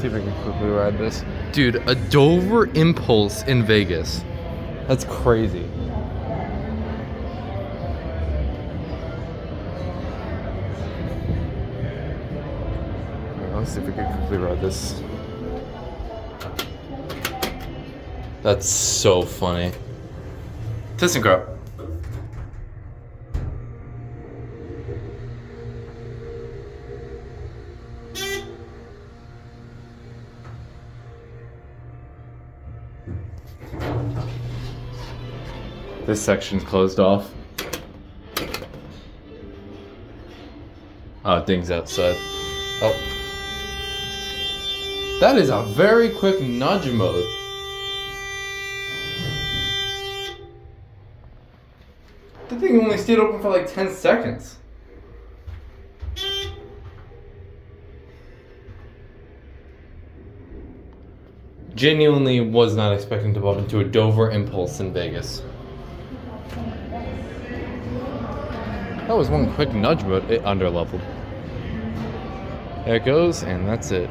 see if I can quickly ride this. Dude, a Dover Impulse in Vegas. That's crazy. Let's see if we can quickly ride this. That's so funny. Thyssenkrupp. This section's closed off. Oh, thing's outside. Oh. That is a very quick nudge mode. The thing only stayed open for like 10 seconds. Genuinely was not expecting to bump into a Dover Impulse in Vegas. That was one quick nudge mode. It underleveled. There it goes, and that's it.